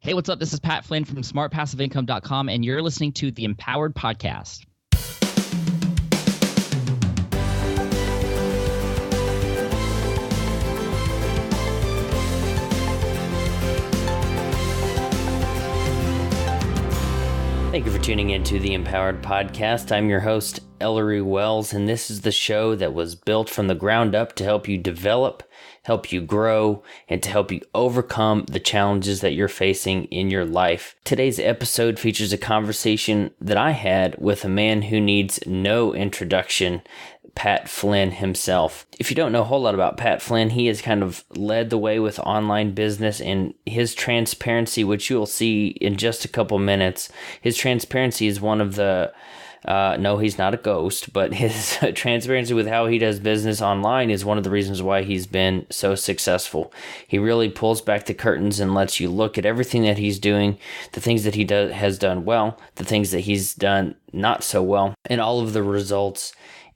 Hey, what's up? This is Pat Flynn from smartpassiveincome.com, and you're listening to the Empowered Podcast. Thank you for tuning into the Empowered Podcast. I'm your host, Ellery Wells, and this is the show that was built from the ground up to help you develop, help you grow, and to help you overcome the challenges that you're facing in your life. Today's episode features a conversation that I had with a man who needs no introduction, Pat Flynn himself. If you don't know a whole lot about Pat Flynn, he has kind of led the way with online business, and his transparency, which you'll see in just a couple minutes, his transparency is one of the no, he's not a ghost, but his transparency with how he does business online is one of the reasons why he's been so successful. He really pulls back the curtains and lets you look at everything that he's doing, the things that he has done well, the things that he's done not so well, and all of the results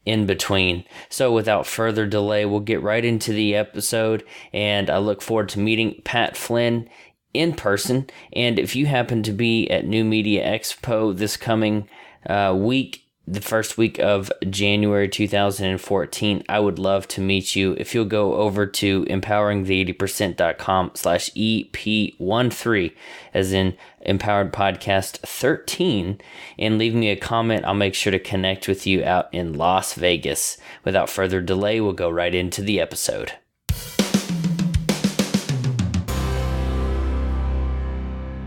in between. So without further delay, we'll get right into the episode, and I look forward to meeting Pat Flynn in person. And if you happen to be at New Media Expo this coming week, the first week of January 2014, I would love to meet you. If you'll go over to empoweringthe80%.com/EP13, as in Empowered Podcast 13, and leave me a comment, I'll make sure to connect with you out in Las Vegas. Without further delay, we'll go right into the episode.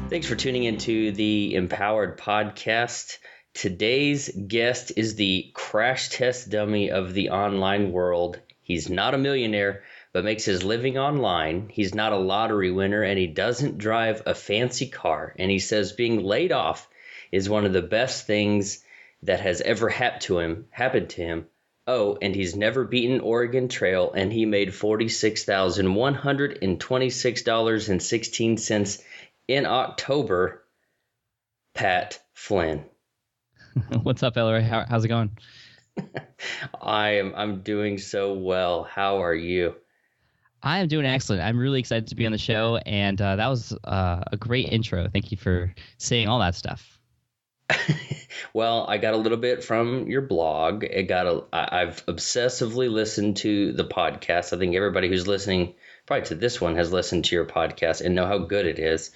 Thanks for tuning into the Empowered Podcast. Today's guest is the crash test dummy of the online world. He's not a millionaire, but makes his living online. He's not a lottery winner, and he doesn't drive a fancy car. And he says being laid off is one of the best things that has ever happened to him. Oh, and he's never beaten Oregon Trail, and he made $46,126.16 in October. Pat Flynn. What's up, Ellery? How's it going? I'm doing so well. How are you? I am doing excellent. I'm really excited to be on the show, and that was a great intro. Thank you for saying all that stuff. Well, I got a little bit from your blog. I've obsessively listened to the podcast. I think everybody who's listening probably to this one has listened to your podcast and know how good it is.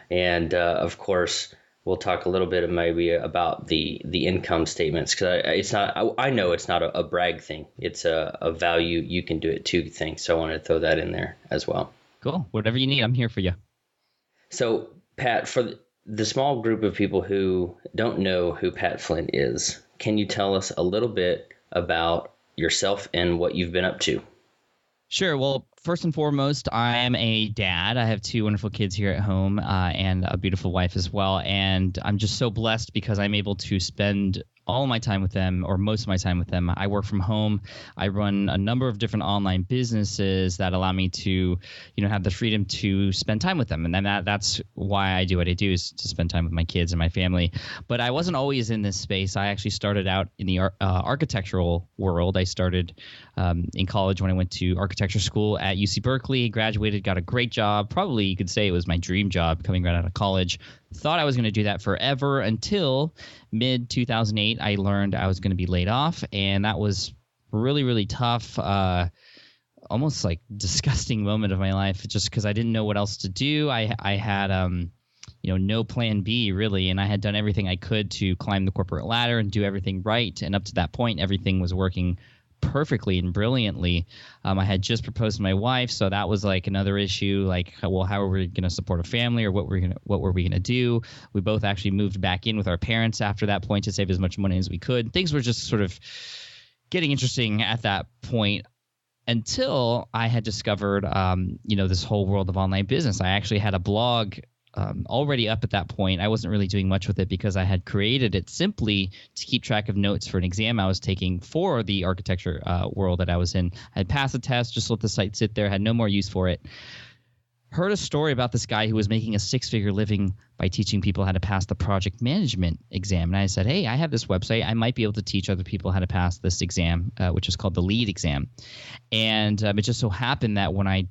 And of course, we'll talk a little bit maybe about the income statements, because I know it's not a brag thing. It's a value you can do it too thing. So I wanted to throw that in there as well. Cool. Whatever you need, I'm here for you. So Pat, for the small group of people who don't know who Pat Flynn is, can you tell us a little bit about yourself and what you've been up to? Sure. Well, first and foremost, I am a dad. I have two wonderful kids here at home and a beautiful wife as well. And I'm just so blessed because I'm able to spend all my time with them, or most of my time with them. I work from home. I run a number of different online businesses that allow me to, have the freedom to spend time with them. And then that's why I do what I do, is to spend time with my kids and my family. But I wasn't always in this space. I actually started out in the architectural world. I started in college when I went to architecture school at UC Berkeley, graduated, got a great job. Probably you could say it was my dream job coming right out of college. Thought I was going to do that forever until mid-2008. I learned I was going to be laid off, and that was really, really tough, almost like disgusting moment of my life, just because I didn't know what else to do. I had no plan B, really, and I had done everything I could to climb the corporate ladder and do everything right, and up to that point, everything was working perfectly and brilliantly. I had just proposed to my wife, so that was like another issue. Like, well, how are we going to support a family, or what were we going to do? We both actually moved back in with our parents after that point to save as much money as we could. Things were just sort of getting interesting at that point, until I had discovered, this whole world of online business. I actually had a blog already up at that point. I wasn't really doing much with it because I had created it simply to keep track of notes for an exam I was taking for the architecture world that I was in. I had passed the test, just let the site sit there, had no more use for it. Heard a story about this guy who was making a six-figure living by teaching people how to pass the project management exam. And I said, hey, I have this website. I might be able to teach other people how to pass this exam, which is called the LEAD exam. And it just so happened that when I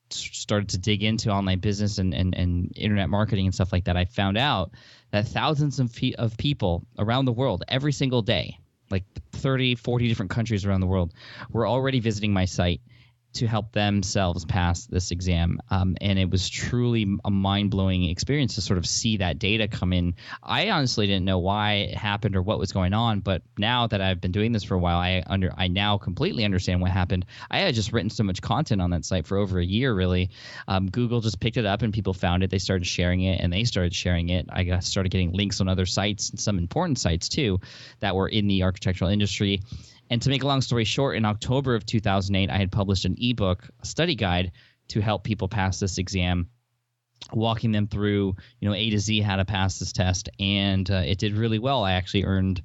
started to dig into online business and internet marketing and stuff like that, I found out that thousands of people around the world every single day, like 30, 40 different countries around the world, were already visiting my site to help themselves pass this exam. And it was truly a mind-blowing experience to sort of see that data come in. I honestly didn't know why it happened or what was going on, but now that I've been doing this for a while, I now completely understand what happened. I had just written so much content on that site for over a year, really. Google just picked it up and people found it. They started sharing it, and they started sharing it. I started getting links on other sites, and some important sites too, that were in the architectural industry. And to make a long story short, in October of 2008, I had published an ebook, a study guide to help people pass this exam, walking them through, A to Z how to pass this test. And it did really well. I actually earned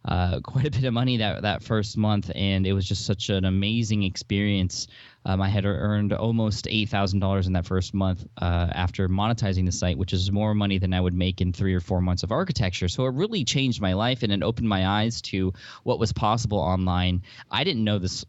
quite a bit of money that first month, and it was just such an amazing experience. I had earned almost $8,000 in that first month after monetizing the site, which is more money than I would make in 3 or 4 months of architecture. So it really changed my life, and it opened my eyes to what was possible online. I didn't know this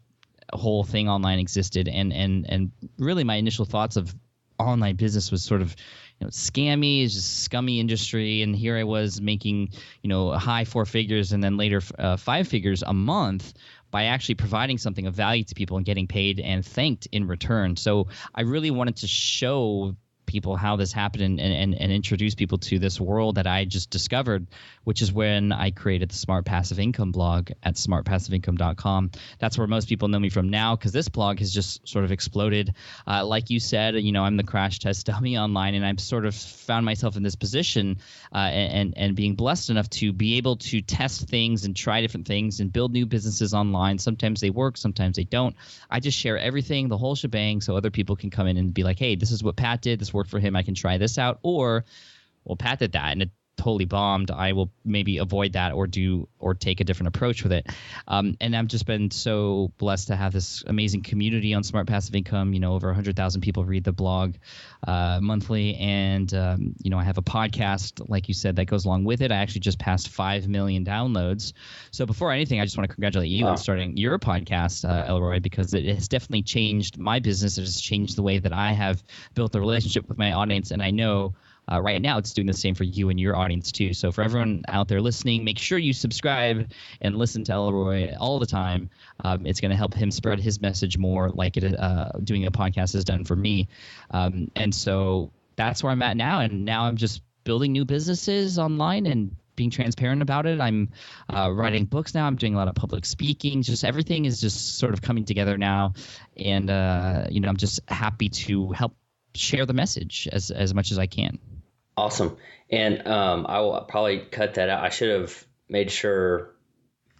whole thing online existed, and really my initial thoughts of online business was sort of scammy, it's just scummy industry. And here I was making high 4 figures and then later 5 figures a month by actually providing something of value to people and getting paid and thanked in return. So I really wanted to show people how this happened and introduce people to this world that I just discovered, which is when I created the Smart Passive Income blog at smartpassiveincome.com. That's where most people know me from now, because this blog has just sort of exploded. Like you said, I'm the crash test dummy online, and I've sort of found myself in this position and being blessed enough to be able to test things and try different things and build new businesses online. Sometimes they work, sometimes they don't. I just share everything, the whole shebang, so other people can come in and be like, hey, this is what Pat did. This worked for him. I can try this out. Or, well, Pat did that and it totally bombed. I will maybe avoid that or take a different approach with it. And I've just been so blessed to have this amazing community on Smart Passive Income. Over 100,000 people read the blog monthly. And, I have a podcast, like you said, that goes along with it. I actually just passed 5 million downloads. So before anything, I just want to congratulate you on starting your podcast, Elroy, because it has definitely changed my business. It has changed the way that I have built a relationship with my audience. And I know right now it's doing the same for you and your audience too. So for everyone out there listening, make sure you subscribe and listen to Elroy all the time. It's going to help him spread his message more, like doing a podcast has done for me. And so that's where I'm at now. And now I'm just building new businesses online and being transparent about it. I'm writing books now. I'm doing a lot of public speaking. Just everything is just sort of coming together now. And, I'm just happy to help share the message as much as I can. Awesome. And I will probably cut that out. I should have made sure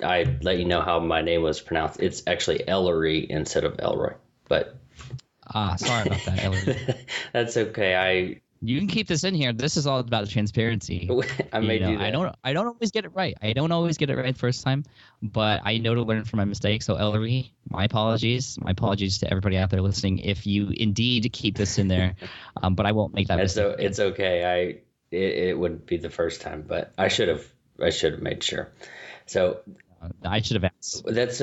I let you know how my name was pronounced. It's actually Ellery instead of Elroy. But sorry about that, Ellery. That's okay. You can keep this in here. This is all about transparency. I may do that. I don't always get it right. I don't always get it right first time, but I know to learn from my mistakes. So Ellery, my apologies. My apologies to everybody out there listening if you indeed keep this in there. But I won't make that mistake. It's okay. It wouldn't be the first time, but I should have made sure. So I should have asked. That's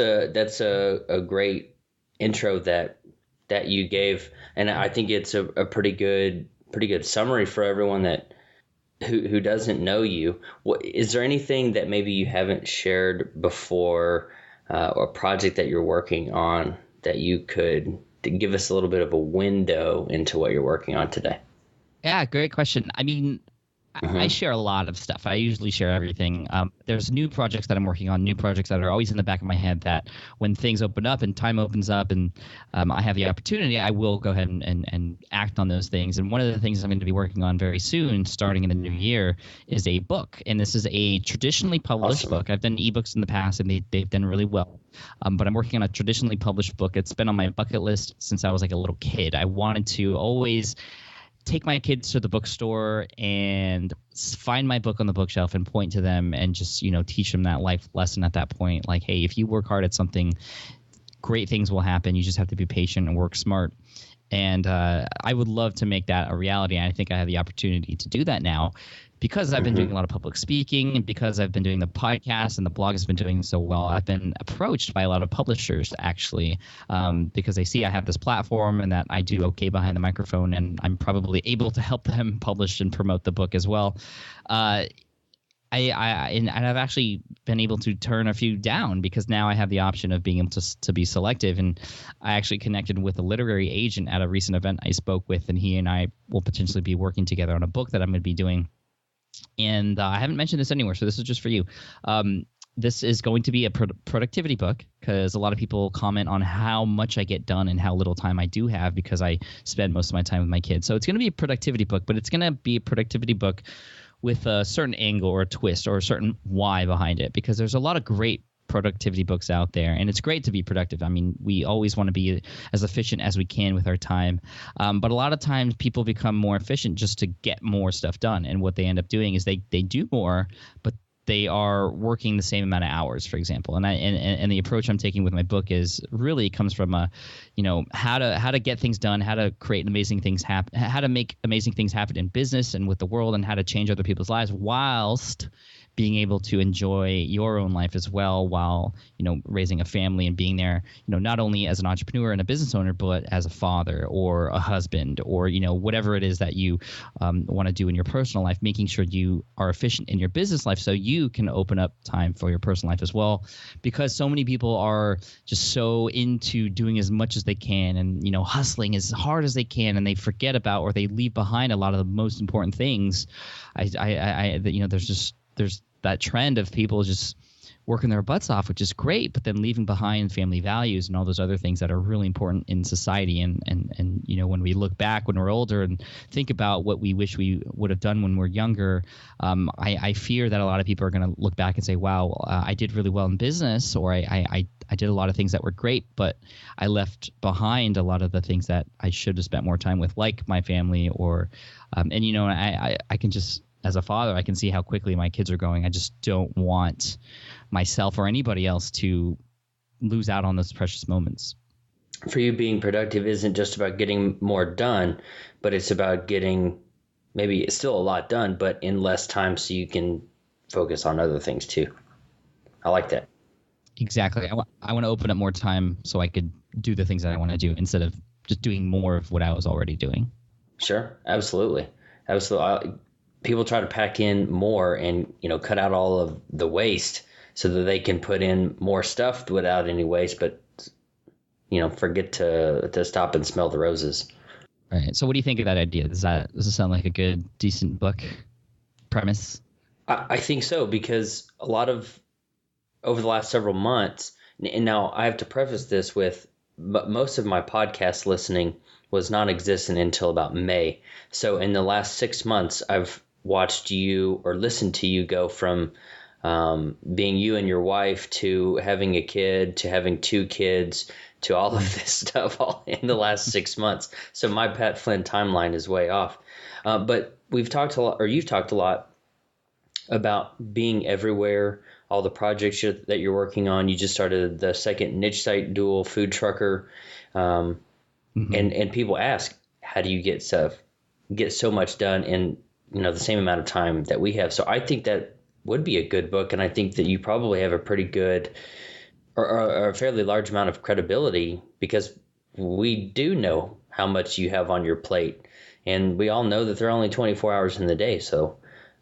a great intro that you gave, and I think it's a pretty good summary for everyone who doesn't know you. Is there anything that maybe you haven't shared before, or a project that you're working on that you could give us a little bit of a window into what you're working on today? Yeah, great question. I mean, I share a lot of stuff. I usually share everything. There's new projects that I'm working on, new projects that are always in the back of my head that when things open up and time opens up and I have the opportunity, I will go ahead and act on those things. And one of the things I'm going to be working on very soon, starting in the new year, is a book. And this is a traditionally published book. I've done ebooks in the past, and they've done really well. But I'm working on a traditionally published book. It's been on my bucket list since I was like a little kid. I wanted to always take my kids to the bookstore and find my book on the bookshelf and point to them and just, teach them that life lesson at that point. Like, hey, if you work hard at something, great things will happen. You just have to be patient and work smart. And I would love to make that a reality. And I think I have the opportunity to do that now because I've been doing a lot of public speaking, and because I've been doing the podcast and the blog has been doing so well. I've been approached by a lot of publishers actually, because they see I have this platform and that I do okay behind the microphone, and I'm probably able to help them publish and promote the book as well. And I've actually been able to turn a few down because now I have the option of being able to be selective. And I actually connected with a literary agent at a recent event I spoke with, and he and I will potentially be working together on a book that I'm going to be doing. And I haven't mentioned this anywhere, so this is just for you. This is going to be a productivity book because a lot of people comment on how much I get done and how little time I do have because I spend most of my time with my kids. So it's going to be a productivity book, but it's going to be a productivity book with a certain angle or a twist or a certain why behind it, because there's a lot of great productivity books out there, and it's great to be productive. I mean, we always want to be as efficient as we can with our time, but a lot of times people become more efficient just to get more stuff done, and what they end up doing is they do more, but they are working the same amount of hours, for example. And the approach I'm taking with my book is really comes from how to get things done, how to create amazing things happen, how to make amazing things happen in business and with the world, and how to change other people's lives whilst being able to enjoy your own life as well while, raising a family and being there, not only as an entrepreneur and a business owner, but as a father or a husband or, whatever it is that you want to do in your personal life, making sure you are efficient in your business life so you can open up time for your personal life as well. Because so many people are just so into doing as much as they can and, hustling as hard as they can, and they forget about or they leave behind a lot of the most important things. There's that trend of people just working their butts off, which is great, but then leaving behind family values and all those other things that are really important in society. And when we look back when we're older and think about what we wish we would have done when we're younger, I fear that a lot of people are going to look back and say, wow, I did really well in business, or I did a lot of things that were great, but I left behind a lot of the things that I should have spent more time with, like my family or I can just, as a father, I can see how quickly my kids are going. I just don't want myself or anybody else to lose out on those precious moments. For you, being productive isn't just about getting more done, but it's about getting maybe it's still a lot done, but in less time so you can focus on other things too. I like that. Exactly. I want to open up more time so I could do the things that I want to do instead of just doing more of what I was already doing. Sure. Absolutely. People try to pack in more and, cut out all of the waste so that they can put in more stuff without any waste, but, forget to stop and smell the roses. Right. So what do you think of that idea? Does it sound like a good, decent book premise? I think so, because a lot of over the last several months, and now I have to preface this with most of my podcast listening was non-existent until about May. So in the last 6 months, I've watched you or listened to you go from being you and your wife to having a kid to having 2 kids to all of this stuff all in the last 6 months. So my Pat Flynn timeline is way off. But we've talked a lot, or you've talked a lot about being everywhere, all the projects that you're working on. You just started the second niche site dual food trucker. And people ask, how do you get so much done in the same amount of time that we have? So I think that would be a good book, and I think that you probably have a pretty good or a fairly large amount of credibility, because we do know how much you have on your plate, and we all know that there are only 24 hours in the day. So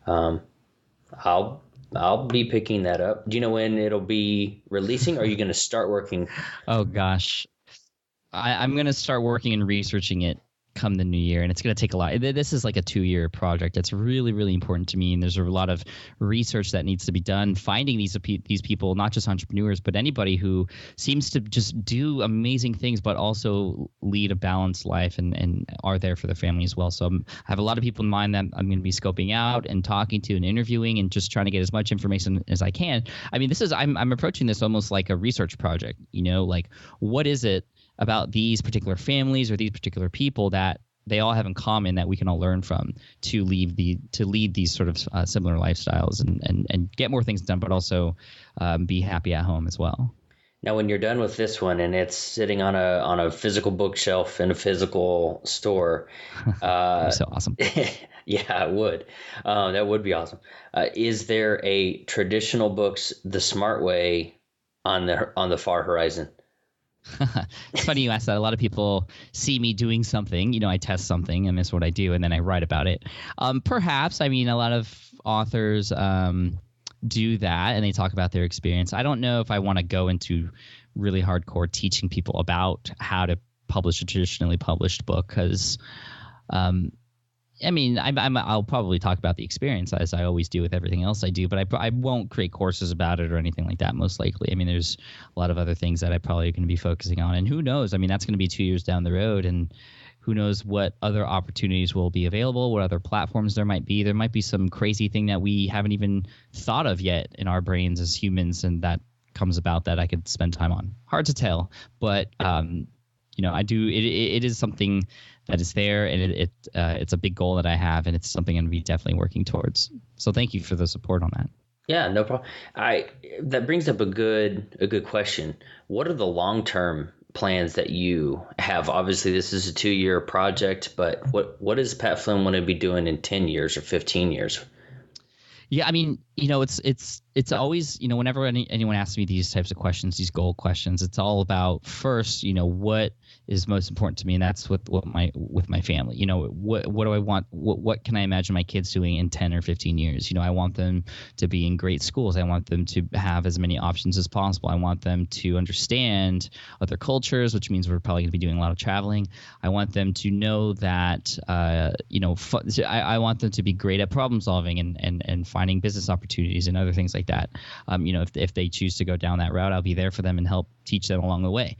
I'll be picking that up. Do you know when it'll be releasing? Or are you going to start working? Oh gosh, I'm going to start working and researching it come the new year, and it's going to take a lot. This is like a 2-year project. It's really, really important to me, and there's a lot of research that needs to be done, finding these people, not just entrepreneurs, but anybody who seems to just do amazing things, but also lead a balanced life and are there for their family as well. So I have a lot of people in mind that I'm going to be scoping out and talking to and interviewing and just trying to get as much information as I can. I mean, I'm approaching this almost like a research project, like what is it about these particular families or these particular people that they all have in common that we can all learn from to lead these sort of similar lifestyles and get more things done, but also be happy at home as well. Now, when you're done with this one and it's sitting on a physical bookshelf in a physical store, That'd be uh, so awesome. yeah, it would. That would be awesome. Is there a traditional books the smart way on the far horizon? It's funny you ask that. A lot of people see me doing something. I test something, and that's what I do, and then I write about it. Perhaps, I mean, a lot of authors do that, and they talk about their experience. I don't know if I want to go into really hardcore teaching people about how to publish a traditionally published book, because I mean, I'll probably talk about the experience as I always do with everything else I do, but I won't create courses about it or anything like that, most likely. I mean, there's a lot of other things that I probably going to be focusing on, and who knows? I mean, that's going to be 2 years down the road, and who knows what other opportunities will be available, what other platforms there might be. There might be some crazy thing that we haven't even thought of yet in our brains as humans, and that comes about that I could spend time on. Hard to tell, but I do. It is something that is there, and it's a big goal that I have, and it's something I'm definitely working towards. So thank you for the support on that. Yeah, no problem. That brings up a good question. What are the long-term plans that you have? Obviously, this is a 2-year project, but what does Pat Flynn want to be doing in 10 years or 15 years? Yeah, I mean, it's always, whenever anyone asks me these types of questions, these goal questions, it's all about first, what is most important to me, and that's with my family. What do I want? What can I imagine my kids doing in 10 or 15 years? I want them to be in great schools. I want them to have as many options as possible. I want them to understand other cultures, which means we're probably going to be doing a lot of traveling. I want them to know that, I want them to be great at problem solving and finding business opportunities and other things like that. If they choose to go down that route, I'll be there for them and help teach them along the way.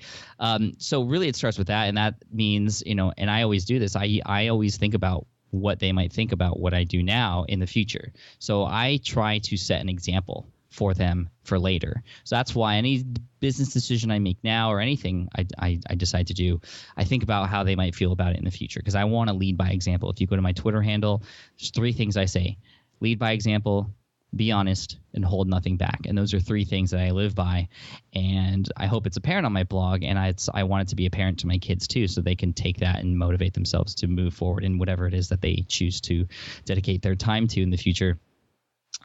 So really it starts with that. And that means, and I always do this. I always think about what they might think about what I do now in the future. So I try to set an example for them for later. So that's why any business decision I make now or anything I decide to do, I think about how they might feel about it in the future, because I want to lead by example. If you go to my Twitter handle, there's 3 things I say: lead by example, be honest, and hold nothing back. And those are 3 things that I live by. And I hope it's apparent on my blog. And I want it to be apparent to my kids too, so they can take that and motivate themselves to move forward in whatever it is that they choose to dedicate their time to in the future.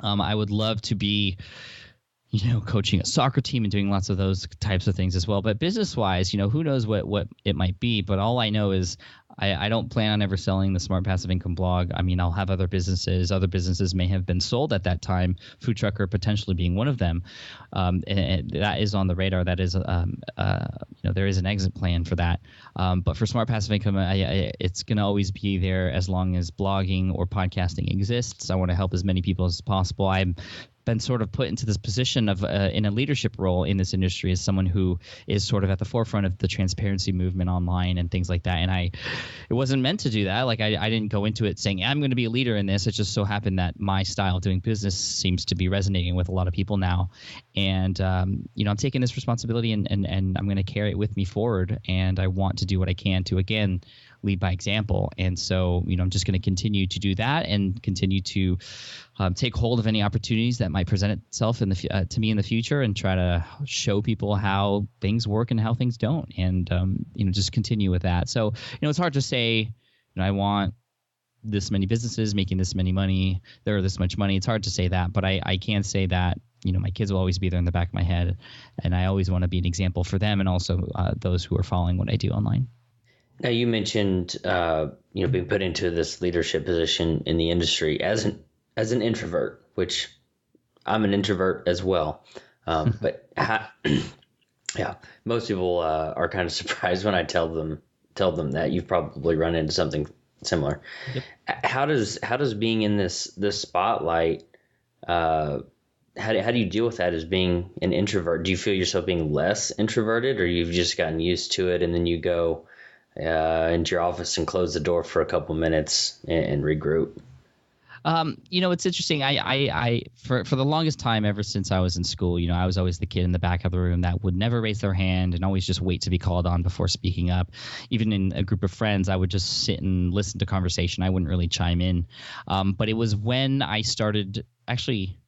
I would love to be, coaching a soccer team and doing lots of those types of things as well. But business-wise, who knows what it might be. But all I know is I don't plan on ever selling the Smart Passive Income blog. I mean, I'll have other businesses. Other businesses may have been sold at that time, Food Trucker potentially being one of them. And that is on the radar. That is, there is an exit plan for that. But for Smart Passive Income, it's going to always be there as long as blogging or podcasting exists. I want to help as many people as possible. I'm been sort of put into this position of in a leadership role in this industry as someone who is sort of at the forefront of the transparency movement online and things like that. And it wasn't meant to do that. Like I didn't go into it saying I'm going to be a leader in this. It just so happened that my style of doing business seems to be resonating with a lot of people now. And I'm taking this responsibility and I'm going to carry it with me forward. And I want to do what I can to, again, lead by example. And so, I'm just going to continue to do that and continue to take hold of any opportunities that might present itself to me in the future, and try to show people how things work and how things don't. And, just continue with that. So, it's hard to say, I want this many businesses making this many money, there are this much money. It's hard to say that, but I can say that, my kids will always be there in the back of my head, and I always want to be an example for them and also those who are following what I do online. Now, you mentioned, being put into this leadership position in the industry as an introvert, which I'm an introvert as well. But yeah, most people are kind of surprised when I tell them that. You've probably run into something similar. Yep. How does being in this spotlight, how do you deal with that as being an introvert? Do you feel yourself being less introverted, or you've just gotten used to it and then you go into your office and close the door for a couple minutes and regroup? It's interesting. I for the longest time, ever since I was in school, I was always the kid in the back of the room that would never raise their hand and always just wait to be called on before speaking up. Even in a group of friends, I would just sit and listen to conversation. I wouldn't really chime in. But it was when I started – actually,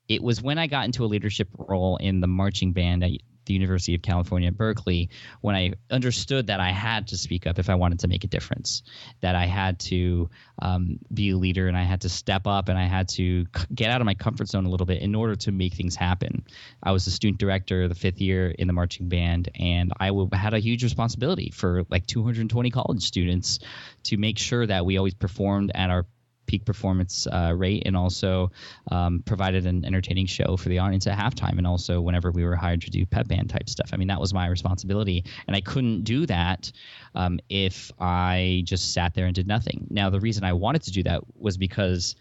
it was when I got into a leadership role in the marching band the University of California at Berkeley, when I understood that I had to speak up if I wanted to make a difference, that I had to be a leader, and I had to step up, and I had to get out of my comfort zone a little bit in order to make things happen. I was the student director the 5th year in the marching band, and I had a huge responsibility for like 220 college students to make sure that we always performed at our peak performance rate, and also provided an entertaining show for the audience at halftime, and also whenever we were hired to do pep band type stuff. I mean, that was my responsibility, and I couldn't do that if I just sat there and did nothing. Now, the reason I wanted to do that was because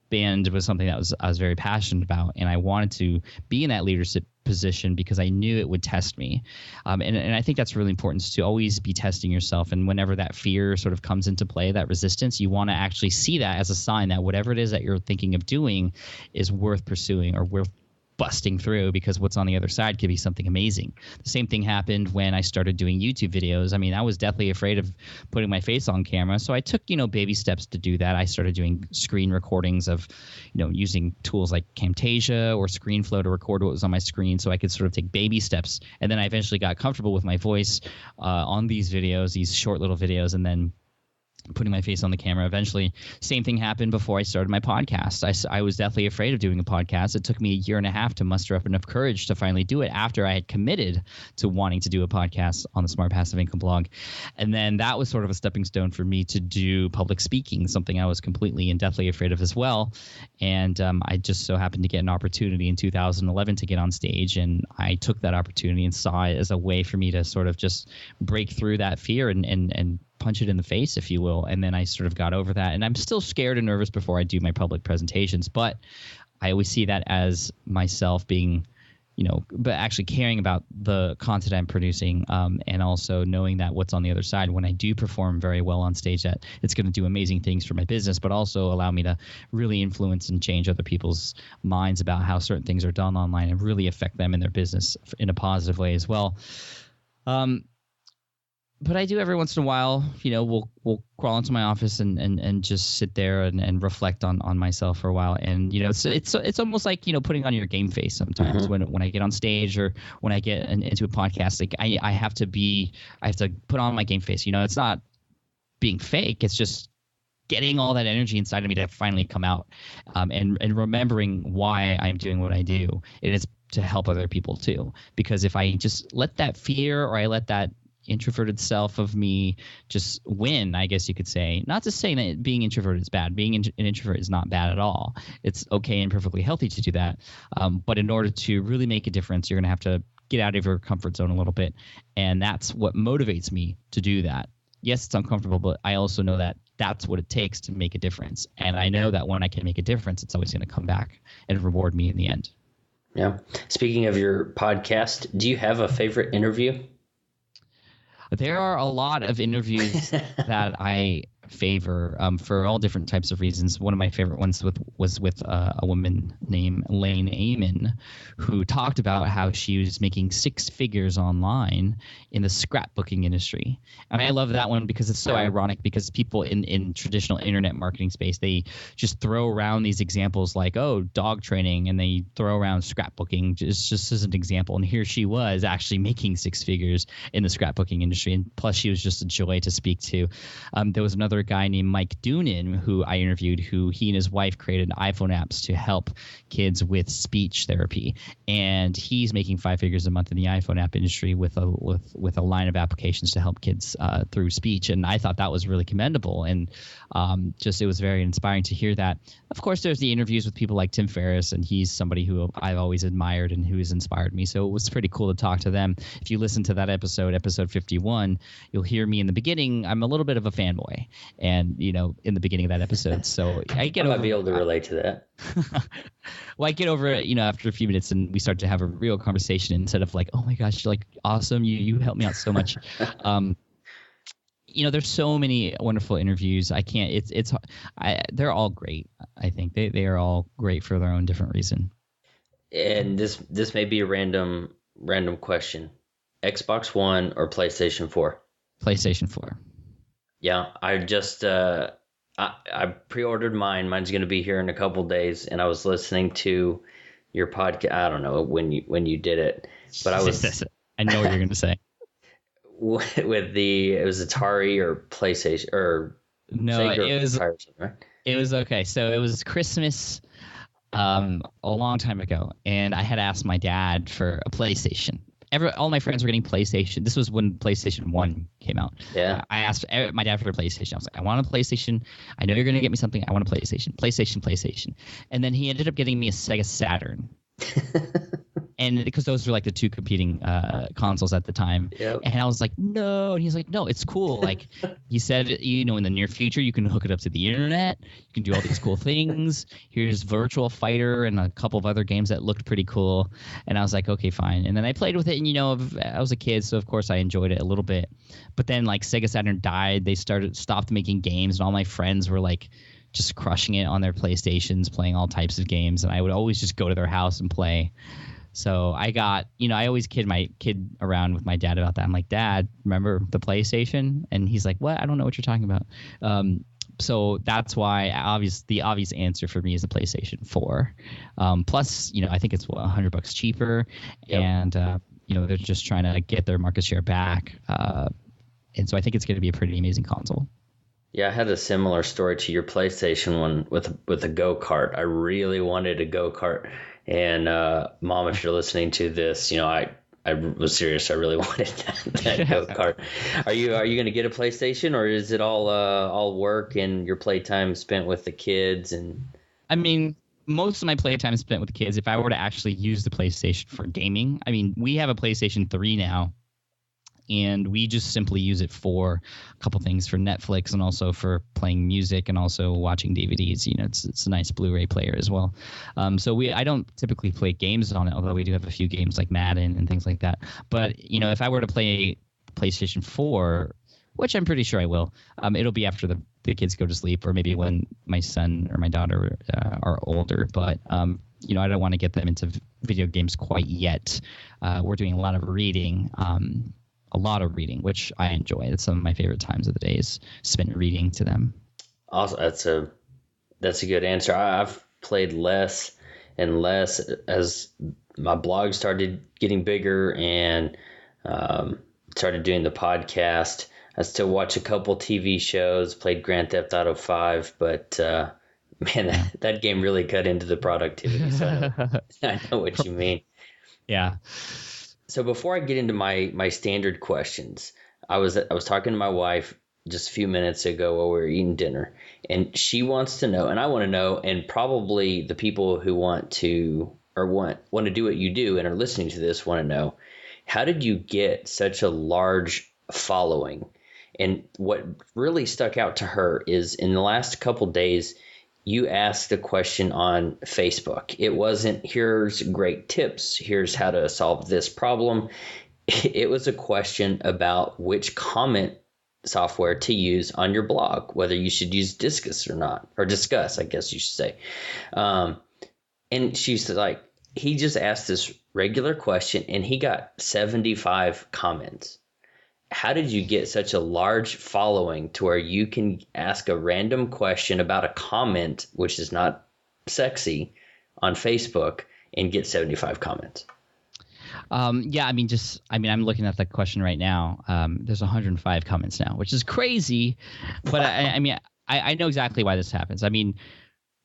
band was something that I was very passionate about, and I wanted to be in that leadership position because I knew it would test me. And I think that's really important, to always be testing yourself. And whenever that fear sort of comes into play, that resistance, you want to actually see that as a sign that whatever it is that you're thinking of doing is worth pursuing or worth busting through, because what's on the other side could be something amazing. The same thing happened when I started doing YouTube videos. I mean, I was deathly afraid of putting my face on camera, so I took, baby steps to do that. I started doing screen recordings of, using tools like Camtasia or ScreenFlow to record what was on my screen, so I could sort of take baby steps. And then I eventually got comfortable with my voice on these videos, these short little videos, and then putting my face on the camera. Eventually, same thing happened before I started my podcast. I was deathly afraid of doing a podcast. It took me 1.5 years to muster up enough courage to finally do it after I had committed to wanting to do a podcast on the Smart Passive Income blog. And then that was sort of a stepping stone for me to do public speaking, something I was completely and deathly afraid of as well. And I just so happened to get an opportunity in 2011 to get on stage, and I took that opportunity and saw it as a way for me to sort of just break through that fear and punch it in the face, if you will. And then I sort of got over that. And I'm still scared and nervous before I do my public presentations, but I always see that as myself being, but actually caring about the content I'm producing, and also knowing that what's on the other side when I do perform very well on stage, that it's going to do amazing things for my business, but also allow me to really influence and change other people's minds about how certain things are done online and really affect them in their business in a positive way as well. But I do every once in a while, we'll crawl into my office and just sit there and reflect on myself for a while. And, it's almost like, putting on your game face sometimes. When I get on stage or when I get into a podcast, like I have to put on my game face. It's not being fake. It's just getting all that energy inside of me to finally come out, and remembering why I'm doing what I do. And it's to help other people too. Because if I just let that fear, or I let that introverted self of me just win, I guess you could say. Not to say that being introverted is bad. Being an introvert is not bad at all. It's okay and perfectly healthy to do that. But in order to really make a difference, you're going to have to get out of your comfort zone a little bit. And that's what motivates me to do that. Yes, it's uncomfortable, but I also know that that's what it takes to make a difference. And I know that when I can make a difference, it's always going to come back and reward me in the end. Yeah. Speaking of your podcast, do you have a favorite interview? There are a lot of interviews that I favor for all different types of reasons. One of my favorite ones was with a woman named Lane Amen, who talked about how she was making 6 figures online in the scrapbooking industry. And I love that one because it's so ironic, because people in traditional internet marketing space, they just throw around these examples like, dog training, and they throw around scrapbooking just as an example. And here she was actually making 6 figures in the scrapbooking industry. And plus, she was just a joy to speak to. There was another guy named Mike Doonan who I interviewed, who he and his wife created iPhone apps to help kids with speech therapy, and he's making 5 figures a month in the iPhone app industry with a line of applications to help kids through speech. And I thought that was really commendable, and it was very inspiring to hear that. Of course, there's the interviews with people like Tim Ferriss, and he's somebody who I've always admired and who has inspired me, so it was pretty cool to talk to them. If you listen to that episode 51, you'll hear me in the beginning. I'm a little bit of a fanboy, and in the beginning of that episode, so I might be able to relate to that. Well, I get over it, after a few minutes, and we start to have a real conversation instead of like, oh my gosh, you're like awesome, you helped me out so much. There's so many wonderful interviews. I can't. They're all great. I think they are all great for their own different reason. And this may be a random question: Xbox One or PlayStation 4? PlayStation 4. Yeah, I just I pre-ordered mine. Mine's going to be here in a couple days, and I was listening to your podcast. I don't know when you did it, but I was I know what you're going to say. With it was Atari or PlayStation or No, Sega it was Atari or something, right? it was okay. So it was Christmas a long time ago, and I had asked my dad for a PlayStation. All my friends were getting PlayStation. This was when PlayStation 1 came out. Yeah. I asked my dad for a PlayStation. I was like, I want a PlayStation. I know you're going to get me something. I want a PlayStation. PlayStation. And then he ended up getting me a Sega Saturn. And because those were like the two competing consoles at the time. Yep. And I was like, no. And he's like, no, it's cool. Like he said, in the near future, you can hook it up to the internet. You can do all these cool things. Here's Virtual Fighter and a couple of other games that looked pretty cool. And I was like, okay, fine. And then I played with it. And, I was a kid, so of course I enjoyed it a little bit. But then like Sega Saturn died. They stopped making games. And all my friends were like just crushing it on their PlayStations, playing all types of games. And I would always just go to their house and play. So I got, I always kid around with my dad about that. I'm like, Dad, remember the PlayStation? And he's like, what? I don't know what you're talking about. So that's why the obvious answer for me is the PlayStation 4. Plus, I think it's $100 cheaper. Yep. And, they're just trying to get their market share back. And so I think it's going to be a pretty amazing console. Yeah, I had a similar story to your PlayStation one with a go-kart. I really wanted a go-kart. And Mom, if you're listening to this, I was serious. I really wanted that go-kart. Are you going to get a PlayStation, or is it all work and your playtime spent with the kids? And I mean, most of my playtime is spent with the kids. If I were to actually use the PlayStation for gaming, we have a PlayStation 3 now. And we just simply use it for a couple things, for Netflix and also for playing music and also watching DVDs. It's a nice Blu-ray player as well. So I don't typically play games on it, although we do have a few games like Madden and things like that. But, if I were to play PlayStation 4, which I'm pretty sure I will, it'll be after the kids go to sleep or maybe when my son or my daughter are older. But, I don't want to get them into video games quite yet. We're doing a lot of reading. Which I enjoy. It's some of my favorite times of the day is spent reading to them. Also, that's a good answer. I've played less and less as my blog started getting bigger and started doing the podcast. I still watch a couple TV shows, played Grand Theft Auto 5, but man, that game really cut into the productivity. So I know what you mean. Yeah. So before I get into my standard questions, I was talking to my wife just a few minutes ago while we were eating dinner, and she wants to know, and I want to know, and probably the people who want to do what you do and are listening to this want to know, how did you get such a large following? And what really stuck out to her is in the last couple days, you asked a question on Facebook. It wasn't, here's great tips, here's how to solve this problem. It was a question about which comment software to use on your blog, whether you should use Discuss or not, or Discuss, I guess you should say. And she's like, he just asked this regular question and he got 75 comments. How did you get such a large following to where you can ask a random question about a comment, which is not sexy, on Facebook and get 75 comments? I'm looking at that question right now. There's 105 comments now, which is crazy. But I know exactly why this happens.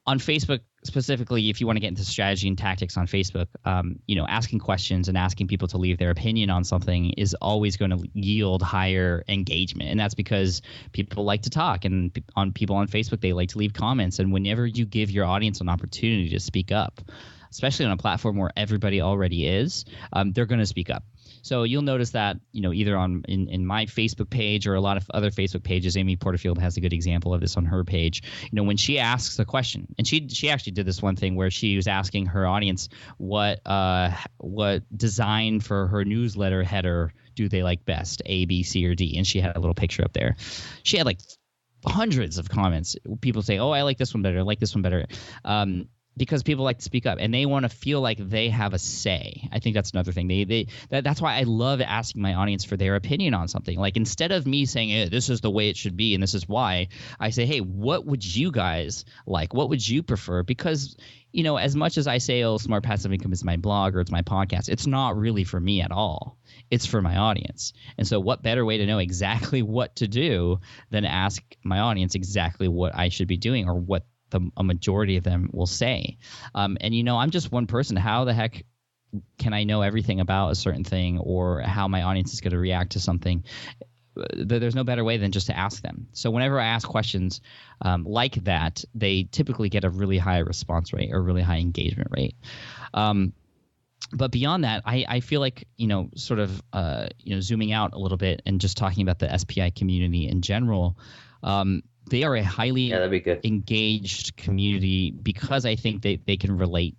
On Facebook specifically, if you want to get into strategy and tactics on Facebook, asking questions and asking people to leave their opinion on something is always going to yield higher engagement. And that's because people like to talk, and people on Facebook, they like to leave comments. And whenever you give your audience an opportunity to speak up, especially on a platform where everybody already is, they're going to speak up. So you'll notice that, either in my Facebook page or a lot of other Facebook pages, Amy Porterfield has a good example of this on her page. When she asks a question, and she actually did this one thing where she was asking her audience what design for her newsletter header do they like best, A, B, C, or D, and she had a little picture up there. She had like hundreds of comments. People say, oh, I like this one better, I like this one better. because people like to speak up and they want to feel like they have a say. I think that's another thing. That's why I love asking my audience for their opinion on something. Like, instead of me saying, hey, this is the way it should be and this is why, I say, hey, what would you guys like? What would you prefer? Because, you know, as much as I say, oh, Smart Passive Income is my blog or it's my podcast, it's not really for me at all. It's for my audience. And so what better way to know exactly what to do than ask my audience exactly what I should be doing or what a majority of them will say. And, you know, I'm just one person. How the heck can I know everything about a certain thing or how my audience is going to react to something? There's no better way than just to ask them. So whenever I ask questions like that, they typically get a really high response rate or really high engagement rate. But beyond that, I feel like, you know, sort of, you know, zooming out a little bit and just talking about the SPI community in general, they are a highly engaged community because I think they can relate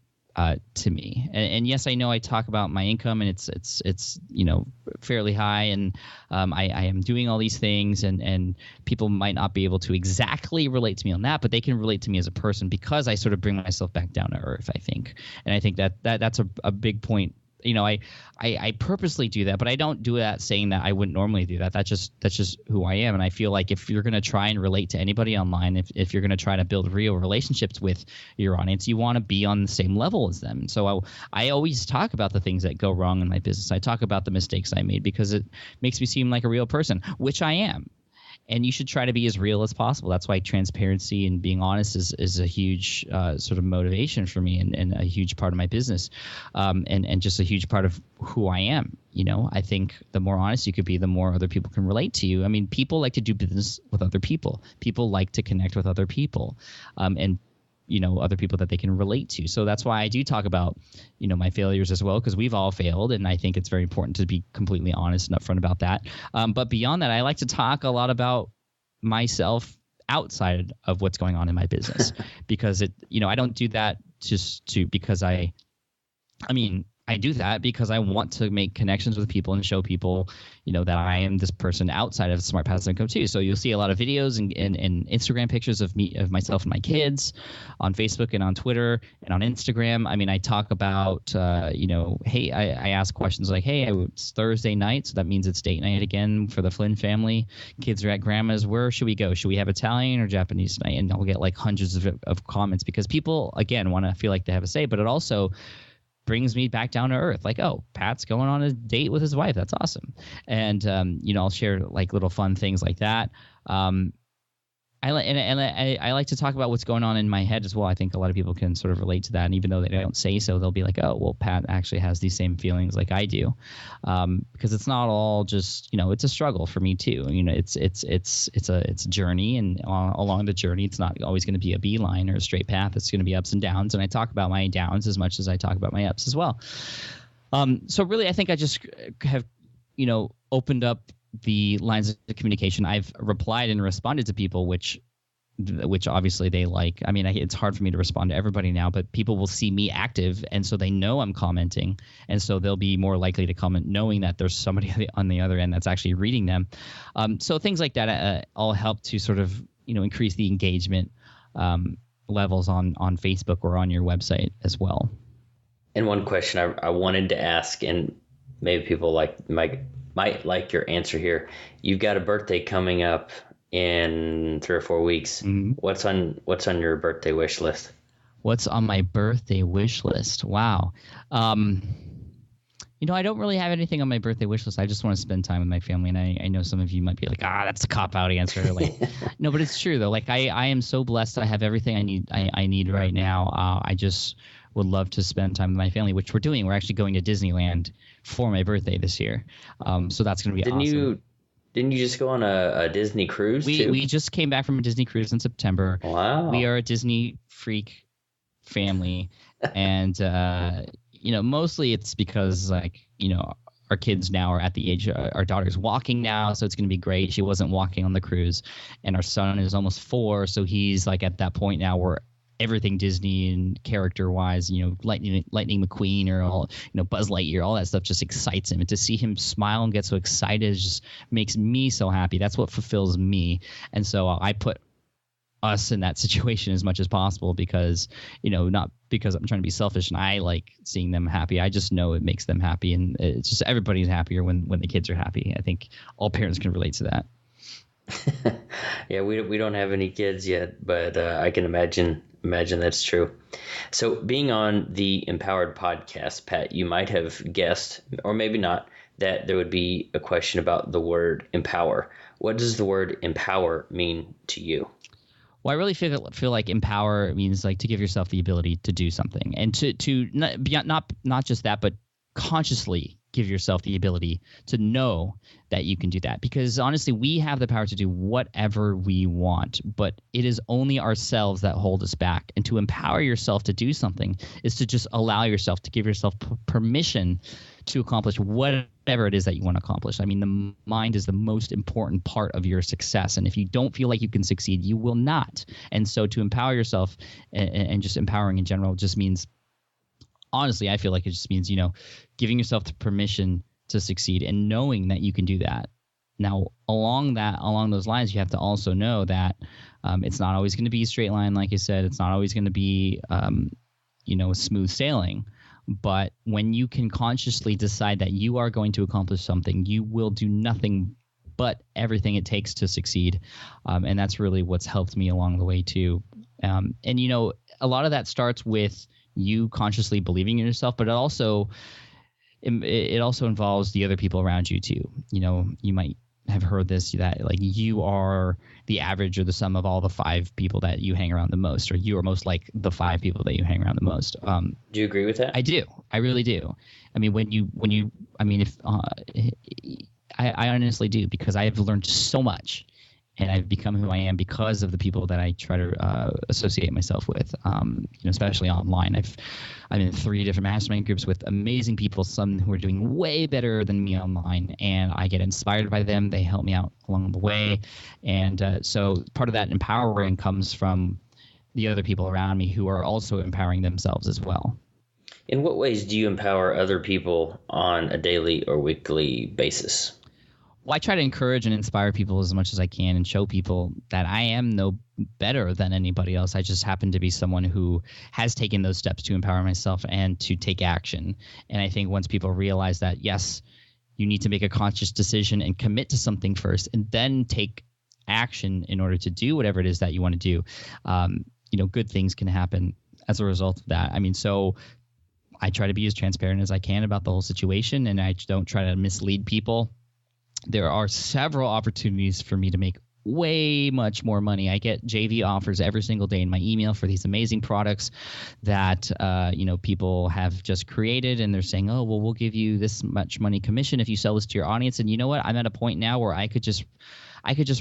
to me. And yes, I know I talk about my income and it's you know, fairly high, and I am doing all these things, and people might not be able to exactly relate to me on that, but they can relate to me as a person because I sort of bring myself back down to earth, I think. And I think that's a big point. You know, I purposely do that, but I don't do that saying that I wouldn't normally do that. That's just who I am. And I feel like if you're going to try and relate to anybody online, if you're going to try to build real relationships with your audience, you want to be on the same level as them. So I always talk about the things that go wrong in my business. I talk about the mistakes I made because it makes me seem like a real person, which I am. And you should try to be as real as possible. That's why transparency and being honest is a huge sort of motivation for me and a huge part of my business, and just a huge part of who I am. You know, I think the more honest you could be, the more other people can relate to you. I mean, people like to do business with other people. People like to connect with other people, and you know, other people that they can relate to. So that's why I do talk about, you know, my failures as well, because we've all failed, and I think it's very important to be completely honest and upfront about that. But beyond that, I like to talk a lot about myself outside of what's going on in my business because you know, I don't do that because I do that because I want to make connections with people and show people, you know, that I am this person outside of Smart Passive Income too. So you'll see a lot of videos and Instagram pictures of myself and my kids on Facebook and on Twitter and on Instagram. I mean, I talk about, you know, hey, I ask questions like, hey, it's Thursday night, so that means it's date night again for the Flynn family. Kids are at grandma's. Where should we go? Should we have Italian or Japanese tonight? And I'll get like hundreds of comments because people, again, want to feel like they have a say, but it also brings me back down to earth. Like, oh, Pat's going on a date with his wife. That's awesome. And, you know, I'll share like little fun things like that. I like to talk about what's going on in my head as well. I think a lot of people can sort of relate to that. And even though they don't say so, they'll be like, oh, well, Pat actually has these same feelings like I do. Because it's not all just, you know, it's a struggle for me too. You know, it's a journey, and along the journey, it's not always going to be a beeline or a straight path. It's going to be ups and downs. And I talk about my downs as much as I talk about my ups as well. So really, I think I just have, you know, opened up the lines of communication. I've replied and responded to people, which obviously they like. I mean, it's hard for me to respond to everybody now, but people will see me active, and so they know I'm commenting, and so they'll be more likely to comment knowing that there's somebody on the other end that's actually reading them. So things like that all help to sort of, you know, increase the engagement levels on Facebook or on your website as well. And one question I wanted to ask, and maybe people might like your answer here. You've got a birthday coming up in 3 or 4 weeks. Mm-hmm. What's on your birthday wish list? What's on my birthday wish list? Wow. You know, I don't really have anything on my birthday wish list. I just want to spend time with my family. And I know some of you might be like, that's a cop-out answer. Like, no, but it's true though. Like I am so blessed. I have everything I need right now. I just would love to spend time with my family, which we're doing. We're actually going to Disneyland for my birthday this year. So that's going to be awesome. Didn't you just go on a Disney cruise too? We just came back from a Disney cruise in September. Wow. We are a Disney freak family. And, you know, mostly it's because, like, you know, our kids now are at the age, our daughter's walking now, so it's going to be great. She wasn't walking on the cruise. And our son is almost 4, so he's like at that point now where everything Disney and character-wise, you know, Lightning McQueen or all, you know, Buzz Lightyear, all that stuff just excites him. And to see him smile and get so excited just makes me so happy. That's what fulfills me. And so I put us in that situation as much as possible because, not because I'm trying to be selfish and I like seeing them happy. I just know it makes them happy, and it's just everybody's happier when the kids are happy. I think all parents can relate to that. Yeah, we don't have any kids yet, but I can imagine that's true. So being on the Empowered podcast, Pat, you might have guessed, or maybe not, that there would be a question about the word empower. What does the word empower mean to you? Well, I really feel like empower means like to give yourself the ability to do something, and to not just that, but consciously give yourself the ability to know that you can do that. Because honestly, we have the power to do whatever we want, but it is only ourselves that hold us back. And to empower yourself to do something is to just allow yourself to give yourself permission to accomplish whatever it is that you want to accomplish. I mean, the mind is the most important part of your success. And if you don't feel like you can succeed, you will not. And so to empower yourself and just empowering in general just means, honestly, I feel like it just means, giving yourself the permission to succeed and knowing that you can do that. Now, along those lines, you have to also know that it's not always going to be a straight line. Like I said, it's not always going to be, smooth sailing. But when you can consciously decide that you are going to accomplish something, you will do nothing but everything it takes to succeed. And that's really what's helped me along the way too. And, a lot of that starts with you consciously believing in yourself, but it also involves the other people around you too. You might have heard this, that like you are the average or the sum of all the 5 people that you hang around the most, or you are most like the 5 people that you hang around the most. Do you agree with that? I do. I really do. I mean, I honestly do, because I have learned so much. And I've become who I am because of the people that I try to associate myself with, especially online. I'm in 3 different mastermind groups with amazing people, some who are doing way better than me online, and I get inspired by them. They help me out along the way. And so part of that empowering comes from the other people around me who are also empowering themselves as well. In what ways do you empower other people on a daily or weekly basis? Well, I try to encourage and inspire people as much as I can and show people that I am no better than anybody else. I just happen to be someone who has taken those steps to empower myself and to take action. And I think once people realize that, yes, you need to make a conscious decision and commit to something first and then take action in order to do whatever it is that you want to do, good things can happen as a result of that. I mean, so I try to be as transparent as I can about the whole situation, and I don't try to mislead people. There are several opportunities for me to make way much more money. I get JV offers every single day in my email for these amazing products that people have just created, and they're saying, oh, well, we'll give you this much money commission if you sell this to your audience. And you know what? I'm at a point now where I could just